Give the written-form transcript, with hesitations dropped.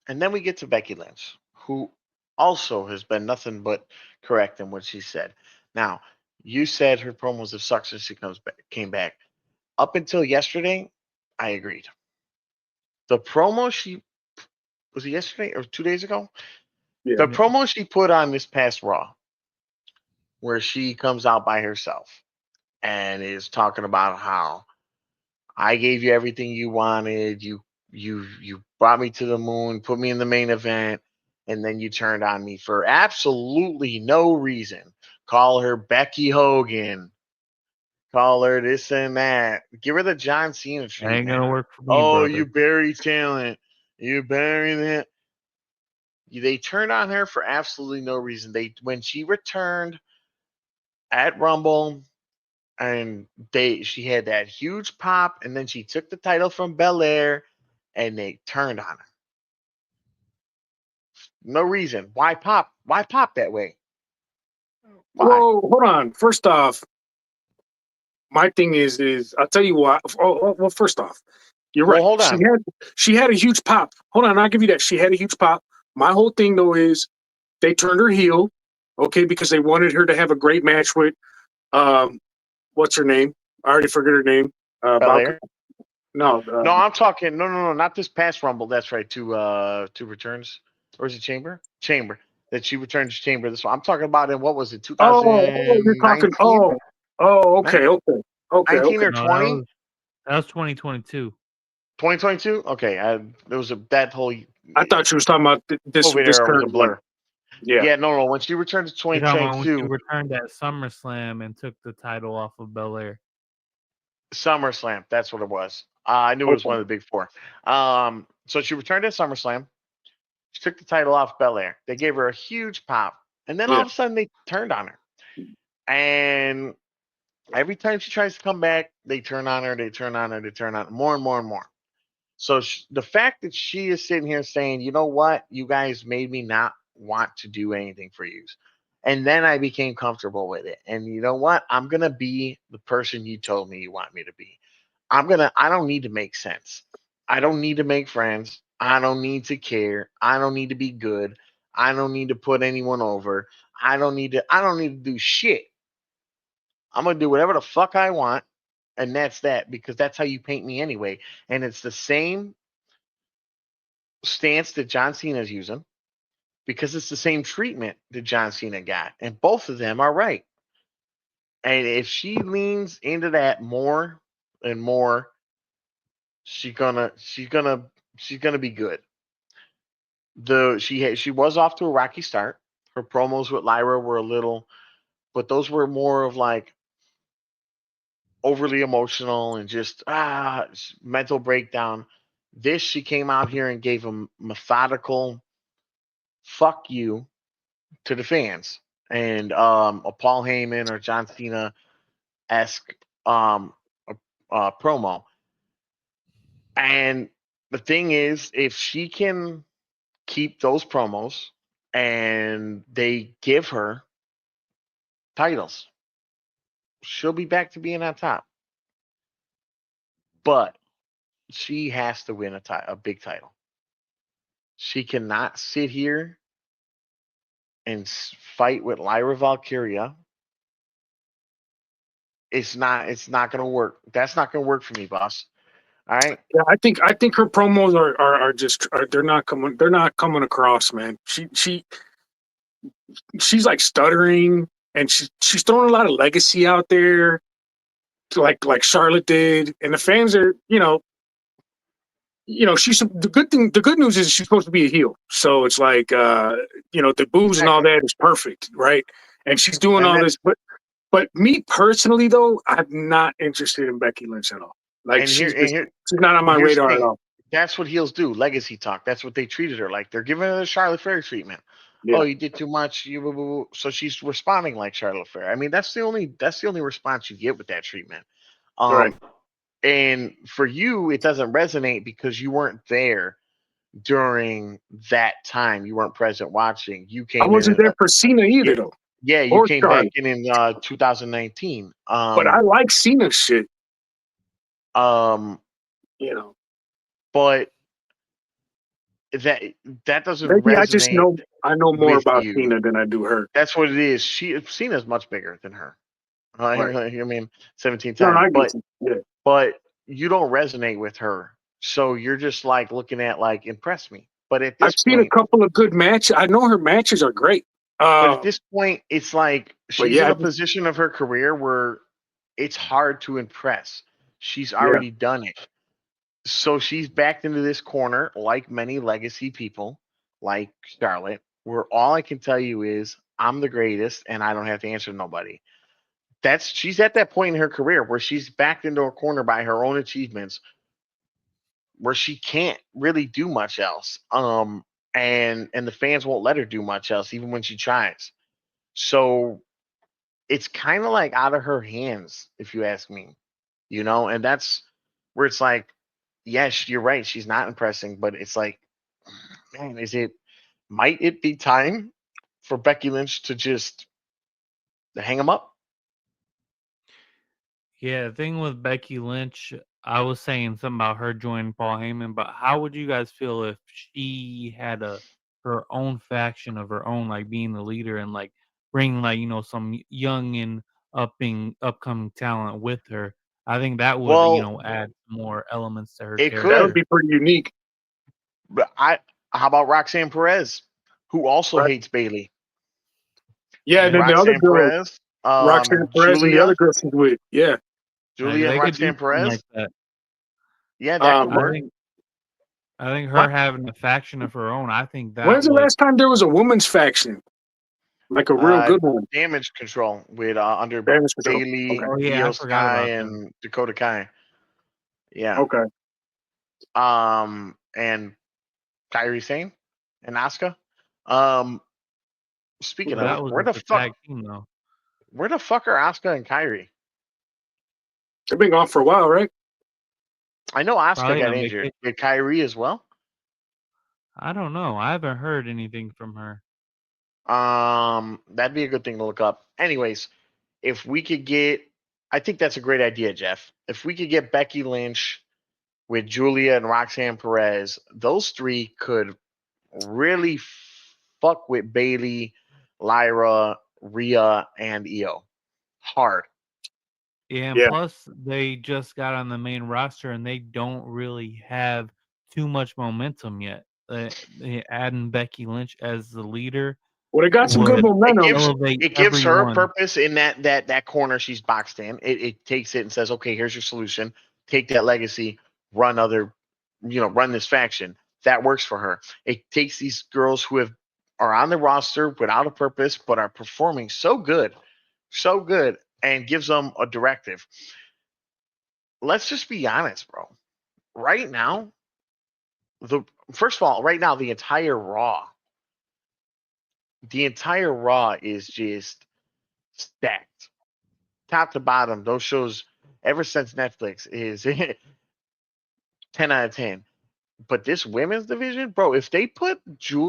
And then we get to Becky Lynch, who also has been nothing but correct in what she said. Now, you said her promos have sucked since she came back. Up until yesterday, I agreed. The promo she was it yesterday or 2 days ago? Yeah. The promo she put on this past Raw, where she comes out by herself and is talking about how I gave you everything you wanted. You brought me to the moon, put me in the main event, and then you turned on me for absolutely no reason. Call her Becky Hogan. Call her this and that. Give her the John Cena Ain't treatment. gonna work for me, Oh, brother. you bury talent. You bury that. They turned on her for absolutely no reason. When she returned at Rumble, and she had that huge pop, and then she took the title from Belair, and they turned on her. No reason. Why pop? Why pop that way? Why? Well, hold on. First off, my thing is I'll tell you what. Well, first off, you're Well, right. hold on. She had a huge pop. Hold on, I'll give you that. She had a huge pop. My whole thing though is they turned her heel, okay, because they wanted her to have a great match with what's her name? I already forget her name. Balka. Belair. No, No, I'm talking. No, not this past Rumble. That's right. Two returns, or is it Chamber? Chamber. That she returned to Chamber. This one. I'm talking about in what was it? you're talking. 2019, Okay, okay, okay, 19 okay. or No, 20? that was 2022. 2022. Okay, there was that whole I thought you was talking about COVID this era was a current one. blur. Yeah. Yeah, no. When she returned to You're talking about when she 2022, returned at SummerSlam and took the title off of Belair. SummerSlam. That's what it was. I knew it was Okay. one of the big four. So she returned at SummerSlam. She took the title off Belair. They gave her a huge pop, and then all Yeah. of a sudden they turned on her. And every time she tries to come back, they turn on her. They turn on her. They turn on her more and more and more. So the fact that she is sitting here saying, "You know what? You guys made me not want to do anything for you." And then I became comfortable with it. And you know what? I'm going to be the person you told me you want me to be. I don't need to make sense. I don't need to make friends. I don't need to care. I don't need to be good. I don't need to put anyone over. I don't need to do shit. I'm going to do whatever the fuck I want. And that's that, because that's how you paint me anyway. And it's the same stance that John Cena is using, because it's the same treatment that John Cena got. And both of them are right. And if she leans into that more and more, she's gonna be good. She was off to a rocky start. Her promos with Lyra were a little, but those were more of like overly emotional and just mental breakdown. This, she came out here and gave a methodical fuck you to the fans, and a Paul Heyman or John Cena esque um, promo. And the thing is, if she can keep those promos and they give her titles, she'll be back to being on top. But she has to win a big title. She cannot sit here and fight with Lyra Valkyria. It's not going to work. That's not going to work for me, boss. All right. Yeah, I think her promos are just they're not coming across, man. She's like stuttering, and she's throwing a lot of legacy out there, like Charlotte did, and the fans are she's the good thing. The good news is she's supposed to be a heel, so it's like the booze and all Exactly. that is perfect, right? And she's doing And all then this, but me personally though, I'm not interested in Becky Lynch at all. Like and here and here she's not on my here's the radar at thing. all. That's what heels do. Legacy talk. That's what they treated her like. They're giving her the Charlotte Flair treatment. Oh, Yeah, you did too much. You boo, boo, boo. So she's responding like Charlotte Flair. I mean, that's the only response you get with that treatment. right. Um, and for you, it doesn't resonate because you weren't there during that time. You weren't present watching. You I came in wasn't at there for Cena yeah, either though, yeah. You or came back Charlotte. in 2019. But I like Cena shit, Um, you know. but that doesn't Maybe I just resonate I know more with about you. Cena than I do her. That's what it is. Cena's much bigger than her. Right. I mean, 17 No, times, I get you. Yeah. but you don't resonate with her, so you're just like looking at like impress me. But at I've this seen a point, couple of good matches. I know her matches are great. it's like But she's yeah, in a position of her career where it's hard to impress. She's yeah. already done it. So she's backed into this corner, like many legacy people, like Charlotte, where all I can tell you is I'm the greatest and I don't have to answer to nobody. She's at that point in her career where she's backed into a corner by her own achievements, where she can't really do much else. And the fans won't let her do much else, even when she tries. So it's kind of like out of her hands, if you ask me. And that's where it's like, yes, you're right, she's not impressing, but it's like, man, might it be time for Becky Lynch to just hang him up? Yeah, the thing with Becky Lynch, I was saying something about her joining Paul Heyman, but how would you guys feel if she had her own faction of her own, like being the leader and like bringing like some young and upcoming talent with her? I think that would Well, add more elements to her it That would could. character. be pretty unique. But how about Roxanne Perez, who also Right. hates Bailey? Yeah, and then the other Roxanne girl, Perez, Roxanne Perez, and the other girl she's with. Yeah. Julia and They could do Roxanne something like Perez. that. Yeah, that could Um, work. I think her what? having a faction of her own, I think that When's the would. last time there was a woman's faction? Like a real good one? Damage Control with under Damage Control. Bailey, Okay. Oh yeah, Io I forgot Sky, about them. and Dakota Kai. Yeah. Okay. And Kairi Sane and Asuka. Speaking of That it, was just a tag team though. where the fuck are Asuka and Kairi? They've been gone for a while, right? I know Asuka Probably got on injured. vacation. Did Kairi as well? I don't know. I haven't heard anything from her. That'd be a good thing to look up. Anyways, if we could get, I think that's a great idea, Jeff. If we could get Becky Lynch with Julia and Roxanne Perez, those three could really fuck with Bailey, Lyra, Rhea, and Io hard. Yeah, and Yeah. plus they just got on the main roster and they don't really have too much momentum yet. Adding Becky Lynch as the leader Well, they got some good would momentum. elevate It gives her a everyone. purpose in that corner she's boxed in. It takes it and says, okay, here's your solution. Take that legacy, run run this faction. That works for her. It takes these girls who are on the roster without a purpose but are performing so good, and gives them a directive. Let's just be honest, bro. Right now, first of all, right now the entire Raw is just stacked, top to bottom. Those shows, ever since Netflix, is 10 out of 10. But this women's division, bro, if they put Julie